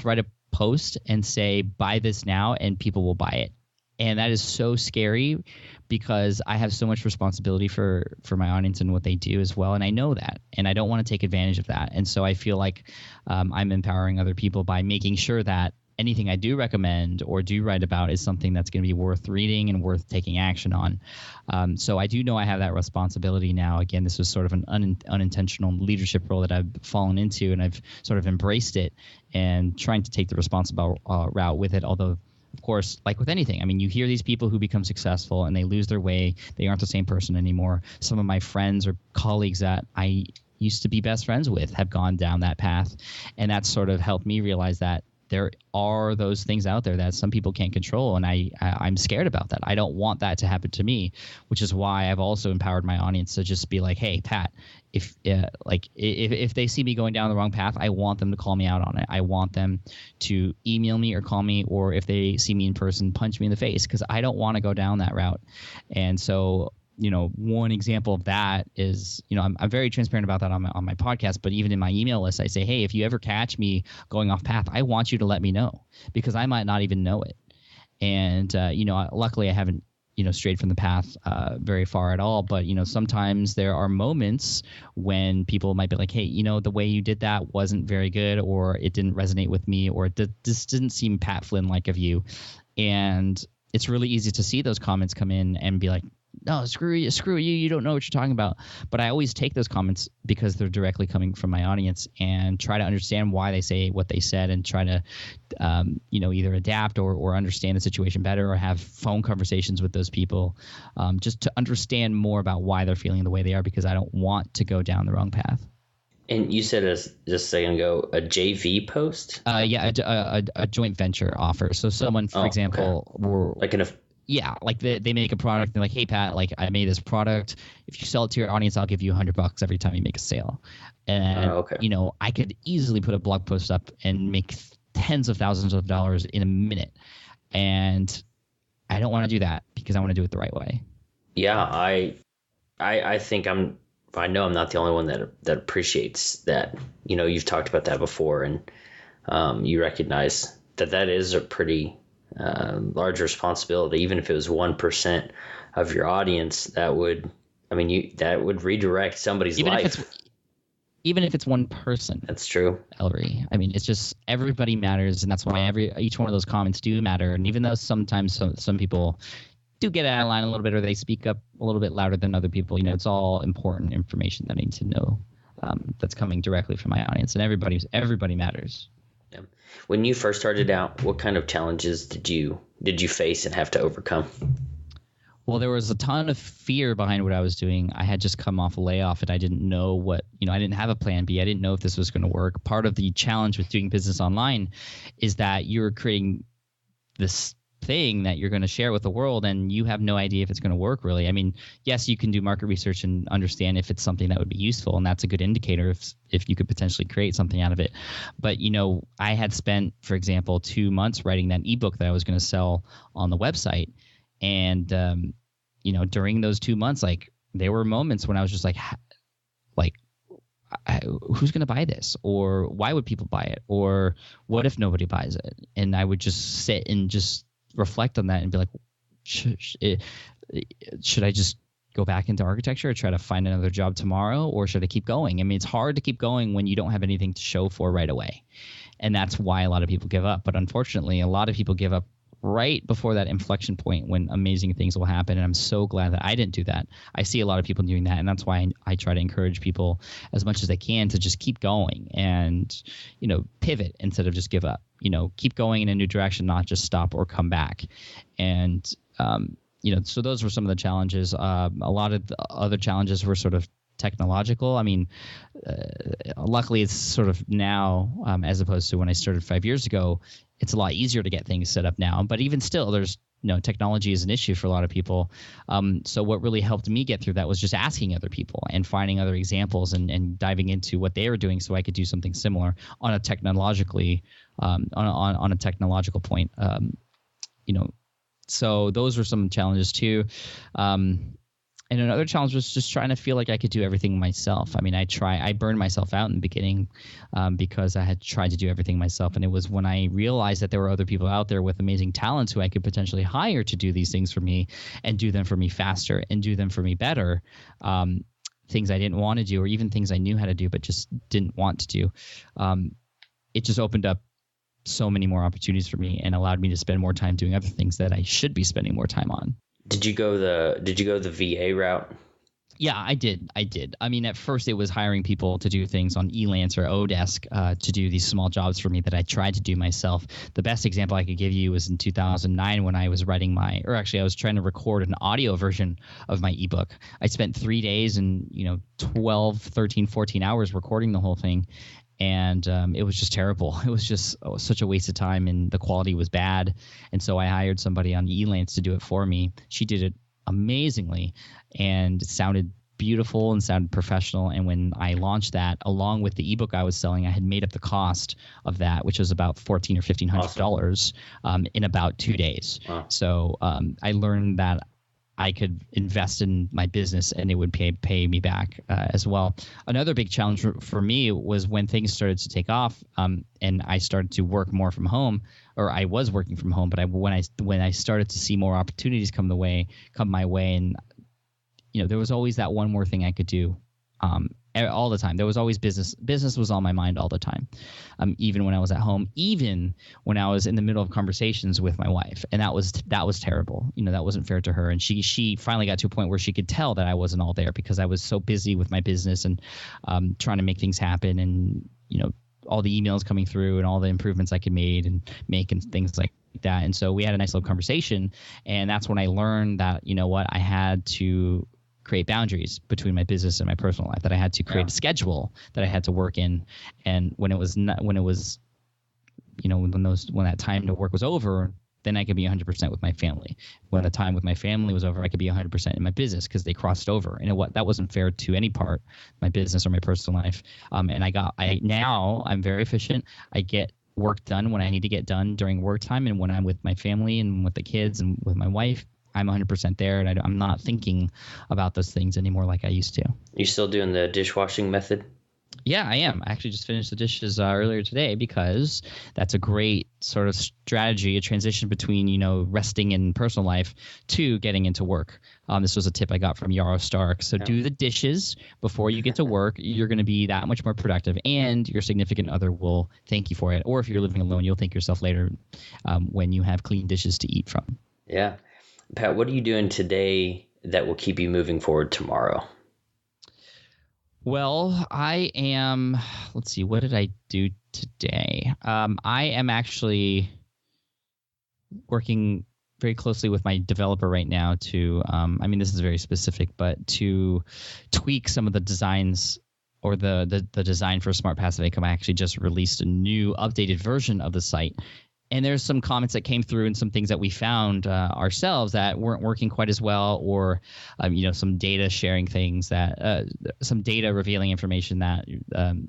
write a post and say, buy this now, and people will buy it. And that is so scary because I have so much responsibility for my audience and what they do as well. And I know that, and I don't want to take advantage of that. And so I feel like I'm empowering other people by making sure that anything I do recommend or do write about is something that's going to be worth reading and worth taking action on. So I do know I have that responsibility now. Again, this was sort of an unintentional leadership role that I've fallen into, and I've sort of embraced it and trying to take the responsible route with it, although of course, like with anything, I mean, you hear these people who become successful and they lose their way. They aren't the same person anymore. Some of my friends or colleagues that I used to be best friends with have gone down that path. And that's sort of helped me realize that there are those things out there that some people can't control. And I'm scared about that. I don't want that to happen to me, which is why I've also empowered my audience to just be like, hey, Pat, if they see me going down the wrong path, I want them to call me out on it. I want them to email me or call me, or if they see me in person, punch me in the face, because I don't want to go down that route. And so, one example of that is, I'm very transparent about that on my podcast, but even in my email list, I say, hey, if you ever catch me going off path, I want you to let me know, because I might not even know it. And, luckily I haven't, strayed from the path very far at all. But, sometimes there are moments when people might be like, hey, the way you did that wasn't very good, or it didn't resonate with me, or this didn't seem Pat Flynn like of you. And it's really easy to see those comments come in and be like, no, screw you, you don't know what you're talking about. But I always take those comments because they're directly coming from my audience and try to understand why they say what they said and try to, either adapt or understand the situation better or have phone conversations with those people, just to understand more about why they're feeling the way they are, because I don't want to go down the wrong path. And you said just a second ago, a JV post? A joint venture offer. So someone, for example, they make a product. They're like, hey, Pat, like I made this product. If you sell it to your audience, I'll give you $100 every time you make a sale. And, I could easily put a blog post up and make tens of thousands of dollars in a minute. And I don't want to do that because I want to do it the right way. Yeah, I think I know I'm not the only one that appreciates that. You've talked about that before, and you recognize that is a pretty large responsibility. Even if it was 1% of your audience, that would redirect somebody's life. Even if it's one person. That's true, Ellery. I mean, it's just everybody matters, and that's why each one of those comments do matter. And even though sometimes some people do get out of line a little bit, or they speak up a little bit louder than other people, it's all important information that I need to know, that's coming directly from my audience, and everybody matters. Yeah. When you first started out, what kind of challenges did you face and have to overcome? Well, there was a ton of fear behind what I was doing. I had just come off a layoff, and I didn't know I didn't have a plan B. I didn't know if this was going to work. Part of the challenge with doing business online is that you're creating this thing that you're going to share with the world, and you have no idea if it's going to work really. I mean, yes, you can do market research and understand if it's something that would be useful, and that's a good indicator if you could potentially create something out of it. But I had spent, for example, 2 months writing that ebook that I was going to sell on the website, and during those 2 months, like there were moments when I was just like who's going to buy this, or why would people buy it, or what if nobody buys it? And I would just sit and just reflect on that and be like, should I just go back into architecture or try to find another job tomorrow, or should I keep going? I mean, it's hard to keep going when you don't have anything to show for right away. And that's why a lot of people give up. But unfortunately, a lot of people give up right before that inflection point when amazing things will happen. And I'm so glad that I didn't do that. I see a lot of people doing that. And that's why I try to encourage people as much as I can to just keep going and, pivot instead of just give up. Keep going in a new direction, not just stop or come back. And, so those were some of the challenges. A lot of the other challenges were sort of technological. I mean, luckily it's sort of now, as opposed to when I started 5 years ago, it's a lot easier to get things set up now. But even still, there's technology is an issue for a lot of people. So what really helped me get through that was just asking other people and finding other examples and diving into what they were doing so I could do something similar on a technologically on a technological point. So those were some challenges too. And another challenge was just trying to feel like I could do everything myself. I mean, I burned myself out in the beginning because I had tried to do everything myself. And it was when I realized that there were other people out there with amazing talents who I could potentially hire to do these things for me and do them for me faster and do them for me better. Things I didn't want to do, or even things I knew how to do but just didn't want to do. It just opened up so many more opportunities for me and allowed me to spend more time doing other things that I should be spending more time on. Did you go the VA route? Yeah, I did. I mean, at first it was hiring people to do things on Elance or Odesk to do these small jobs for me that I tried to do myself. The best example I could give you was in 2009 when I was I was trying to record an audio version of my ebook. I spent 3 days and 12, 13, 14 hours recording the whole thing. And it was just terrible. It was just such a waste of time, and the quality was bad. And so I hired somebody on Elance to do it for me. She did it amazingly, and it sounded beautiful and sounded professional. And when I launched that, along with the ebook I was selling, I had made up the cost of that, which was about $1,400 or $1,500 in about 2 days. Wow. So I learned that I could invest in my business and it would pay me back as well. Another big challenge for me was when things started to take off and I started to work more from home, or I was working from home, but when I started to see more opportunities come my way, and there was always that one more thing I could do all the time. There was always business. Business was on my mind all the time, even when I was at home, even when I was in the middle of conversations with my wife, and that was terrible. That wasn't fair to her, and she finally got to a point where she could tell that I wasn't all there because I was so busy with my business and trying to make things happen, and all the emails coming through and all the improvements I could make and things like that. And so we had a nice little conversation, and that's when I learned that I had to create boundaries between my business and my personal life, that I had to create a schedule that I had to work in. And when that time to work was over, then I could be 100% with my family. When the time with my family was over, I could be 100% in my business because they crossed over. And that wasn't fair to any part, my business or my personal life. Now I'm very efficient. I get work done when I need to get done during work time, and when I'm with my family and with the kids and with my wife, I'm 100% there, and I'm not thinking about those things anymore like I used to. You still doing the dishwashing method? Yeah, I am. I actually just finished the dishes earlier today because that's a great sort of strategy, a transition between, resting in personal life to getting into work. This was a tip I got from Yarrow Stark. So do the dishes before you get to work. You're going to be that much more productive, and your significant other will thank you for it. Or if you're living alone, you'll thank yourself later when you have clean dishes to eat from. Yeah. Pat, what are you doing today that will keep you moving forward tomorrow? Well, I am, let's see, what did I do today? I am actually working very closely with my developer right now to, this is very specific, but to tweak some of the designs or the design for Smart Passive Income. I actually just released a new updated version of the site. And there's some comments that came through and some things that we found ourselves that weren't working quite as well, or some data sharing things that some data revealing information that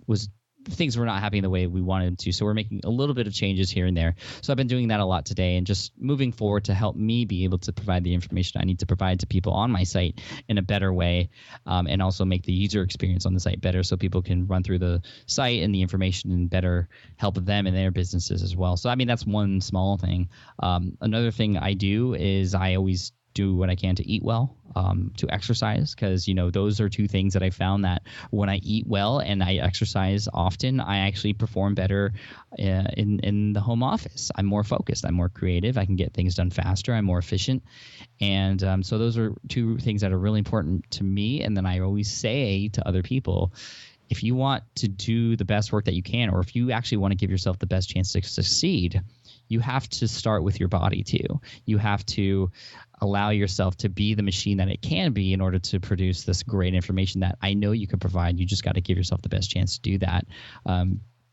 was things were not happening the way we wanted them to. So we're making a little bit of changes here and there. So I've been doing that a lot today and just moving forward to help me be able to provide the information I need to provide to people on my site in a better way, and also make the user experience on the site better so people can run through the site and the information and better help them in their businesses as well. So, that's one small thing. Another thing I do is I always do what I can to eat well, to exercise, because those are two things that I found that when I eat well and I exercise often, I actually perform better in the home office. I'm more focused, I'm more creative, I can get things done faster, I'm more efficient, and so those are two things that are really important to me. And then I always say to other people, if you want to do the best work that you can, or if you actually want to give yourself the best chance to succeed, you have to start with your body too. You have to allow yourself to be the machine that it can be in order to produce this great information that I know you can provide. You just got to give yourself the best chance to do that. So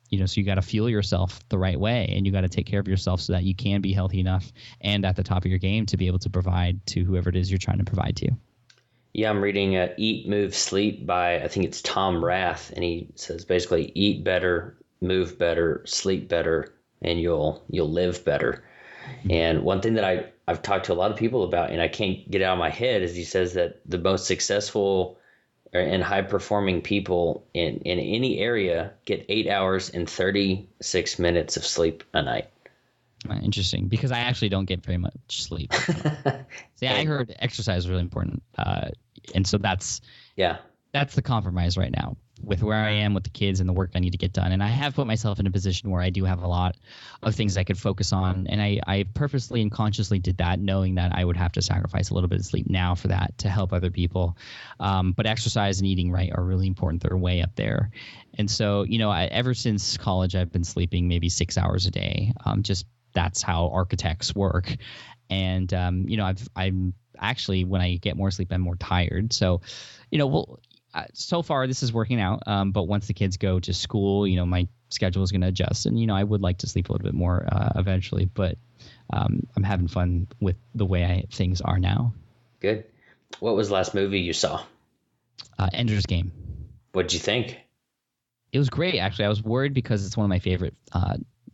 you got to fuel yourself the right way, and you got to take care of yourself so that you can be healthy enough and at the top of your game to be able to provide to whoever it is you're trying to provide to. Yeah, I'm reading Eat, Move, Sleep by, I think it's Tom Rath, and he says basically eat better, move better, sleep better, and you'll live better. And one thing that I've talked to a lot of people about, and I can't get it out of my head, is he says that the most successful and high-performing people in any area get 8 hours and 36 minutes of sleep a night. Interesting, because I actually don't get very much sleep. See, I heard exercise is really important, and so that's the compromise right now with where I am with the kids and the work I need to get done. And I have put myself in a position where I do have a lot of things I could focus on, and I purposely and consciously did that, knowing that I would have to sacrifice a little bit of sleep now for that to help other people. But exercise and eating right are really important. They're way up there. And so, ever since college, I've been sleeping maybe 6 hours a day. Just that's how architects work. And, I'm actually, when I get more sleep, I'm more tired. So, so far this is working out. But once the kids go to school, my schedule is going to adjust, and, I would like to sleep a little bit more eventually, but I'm having fun with the way things are now. Good. What was the last movie you saw? Ender's Game. What'd you think? It was great, actually. I was worried because it's one of my favorite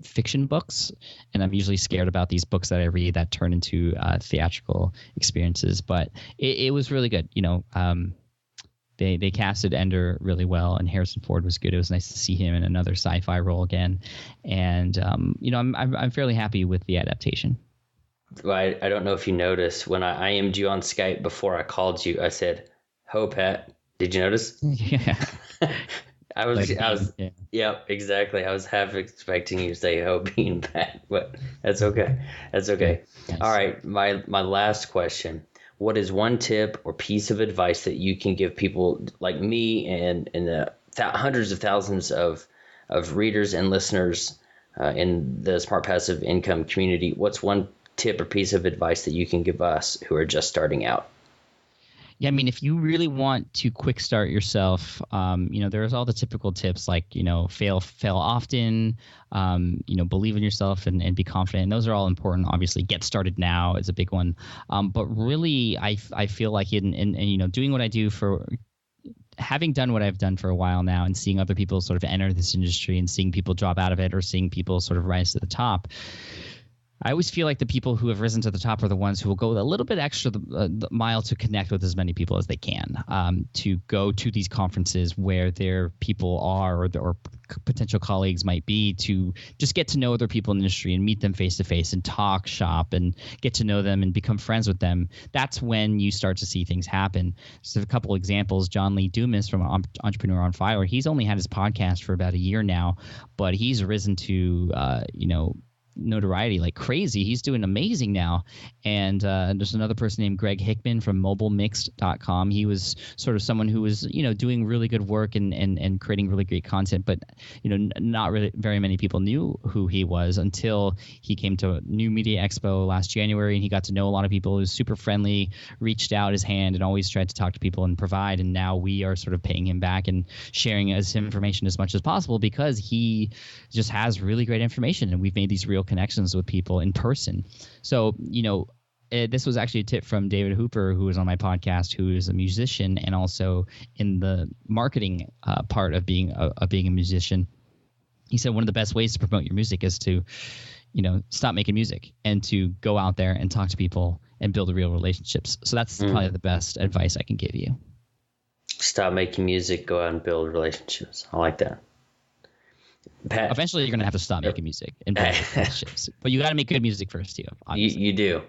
fiction books, and I'm usually scared about these books that I read that turn into theatrical experiences, but it was really good. They casted Ender really well, and Harrison Ford was good. It was nice to see him in another sci-fi role again, and I'm fairly happy with the adaptation. Well, I don't know if you noticed, when I IM'd you on Skype before I called you, I said, "Ho, Pat," Did you notice? Yeah. I was, Like I was, yeah. yeah, exactly. I was half expecting you to say, "Oh, being Pat," but that's okay. That's Good. okay. All Nice. right, my last question: what is one tip or piece of advice that you can give people like me and the hundreds of thousands of readers and listeners in the Smart Passive Income community? What's one tip or piece of advice that you can give us who are just starting out? Yeah, I mean, if you really want to quick start yourself, there's all the typical tips like, fail often, believe in yourself and be confident. And those are all important. Obviously, get started now is a big one. But really, I feel like doing what I do for having done what I've done for a while now and seeing other people sort of enter this industry and seeing people drop out of it or seeing people sort of rise to the top. I always feel like the people who have risen to the top are the ones who will go a little bit extra the mile to connect with as many people as they can, to go to these conferences where their people are or potential colleagues might be, to just get to know other people in the industry and meet them face to face and talk shop and get to know them and become friends with them. That's when you start to see things happen. So a couple examples, John Lee Dumas from Entrepreneur on Fire, he's only had his podcast for about a year now, but he's risen to, notoriety like crazy. He's doing amazing now. And there's another person named Greg Hickman from mobilemixed.com. He was sort of someone who was, doing really good work and creating really great content, but, not really very many people knew who he was until he came to New Media Expo last January and he got to know a lot of people. He was super friendly, reached out his hand and always tried to talk to people and provide. And now we are sort of paying him back and sharing his information as much as possible because he just has really great information and we've made these real connections with people in person. So, this was actually a tip from David Hooper, who was on my podcast, who is a musician and also in the marketing part of being a musician. He said one of the best ways to promote your music is to, stop making music and to go out there and talk to people and build real relationships. So that's probably the best advice I can give you. Stop making music, go out and build relationships. I like that. Pat, eventually you're going to have to stop making music and build relationships, but you got to make good music first too. You do.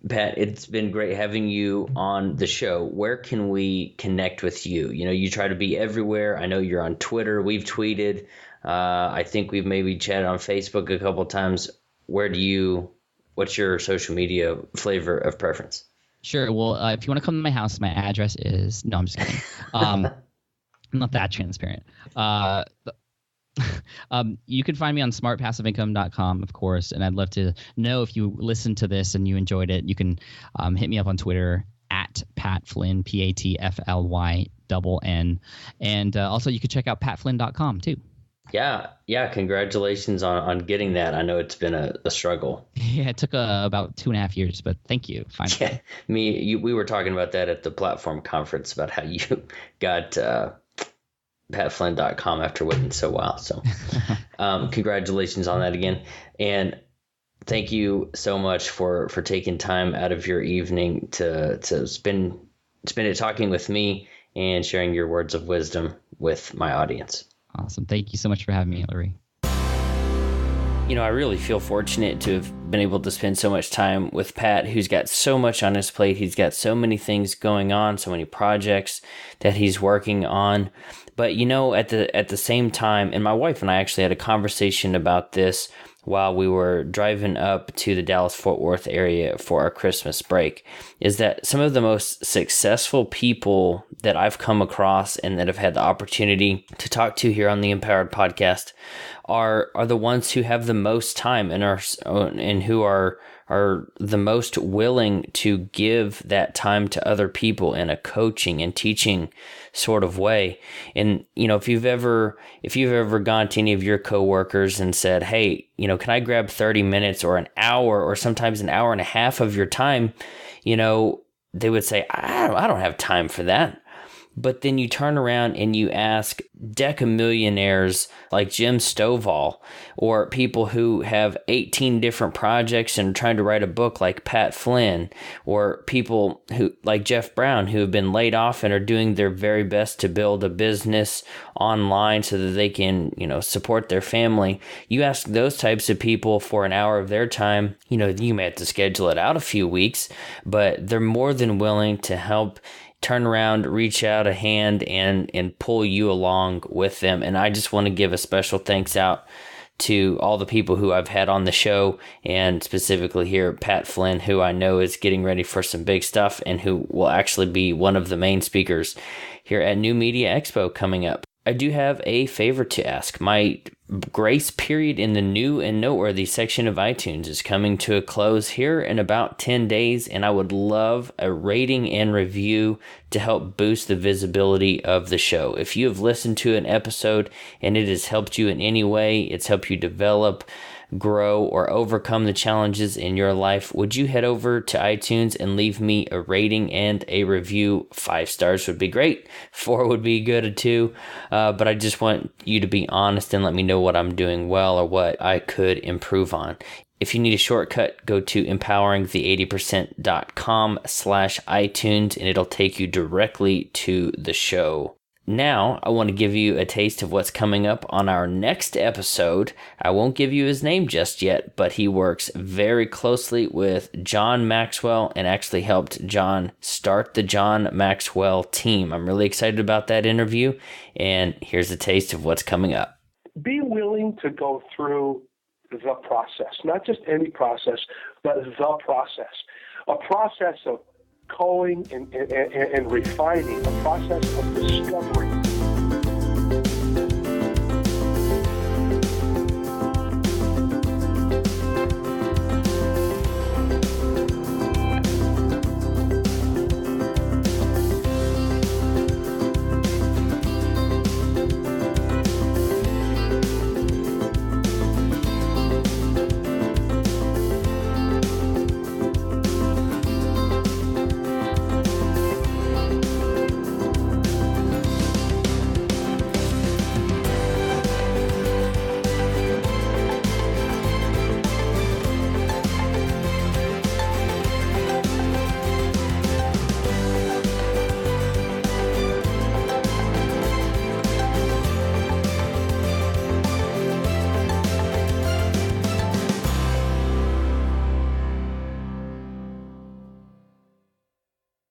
Pat, it's been great having you on the show. Where can we connect with you? You try to be everywhere. I know you're on Twitter. We've tweeted. I think we've maybe chatted on Facebook a couple of times. What's your social media flavor of preference? Sure. Well, if you want to come to my house, my address is, no, I'm just kidding. I'm not that transparent. You can find me on smartpassiveincome.com, of course, and I'd love to know if you listened to this and you enjoyed it. You can hit me up on Twitter at Pat Flynn, PatFlynNN, and also you can check out patflynn.com too. Yeah. Congratulations on getting that. I know it's been a struggle. Yeah, it took about 2.5 years, but thank you. Finally. Yeah, we were talking about that at the platform conference about how you got patflynn.com after waiting so while. So congratulations on that again. And thank you so much for taking time out of your evening to spend it talking with me and sharing your words of wisdom with my audience. Awesome. Thank you so much for having me, Hillary. I really feel fortunate to have been able to spend so much time with Pat, who's got so much on his plate. He's got so many things going on, so many projects that he's working on. But, at the same time, and my wife and I actually had a conversation about this while we were driving up to the Dallas-Fort Worth area for our Christmas break, is that some of the most successful people that I've come across and that have had the opportunity to talk to here on the Empowered Podcast are the ones who have the most time and who are the most willing to give that time to other people in a coaching and teaching sort of way. And, if you've ever gone to any of your coworkers and said, hey, can I grab 30 minutes or an hour or sometimes an hour and a half of your time? They would say, I don't have time for that. But then you turn around and you ask decamillionaires like Jim Stovall, or people who have 18 different projects and are trying to write a book like Pat Flynn, or people who like Jeff Brown who have been laid off and are doing their very best to build a business online so that they can, support their family. You ask those types of people for an hour of their time, you may have to schedule it out a few weeks, but they're more than willing to help turn around, reach out a hand, and pull you along with them. And I just want to give a special thanks out to all the people who I've had on the show, and specifically here, Pat Flynn, who I know is getting ready for some big stuff and who will actually be one of the main speakers here at New Media Expo coming up. I do have a favor to ask. My grace period in the new and noteworthy section of iTunes is coming to a close here in about 10 days, and I would love a rating and review to help boost the visibility of the show. If you have listened to an episode and it has helped you in any way, it's helped you develop, grow, or overcome the challenges in your life, would you head over to iTunes and leave me a rating and a review? 5 stars would be great. 4 would be good too. But I just want you to be honest and let me know what I'm doing well or what I could improve on. If you need a shortcut, go to empoweringthe80%.com/iTunes and it'll take you directly to the show. Now, I want to give you a taste of what's coming up on our next episode. I won't give you his name just yet, but he works very closely with John Maxwell and actually helped John start the John Maxwell team. I'm really excited about that interview, and here's a taste of what's coming up. Be willing to go through the process, not just any process, but the process. A process of culling and refining, a process of discovery.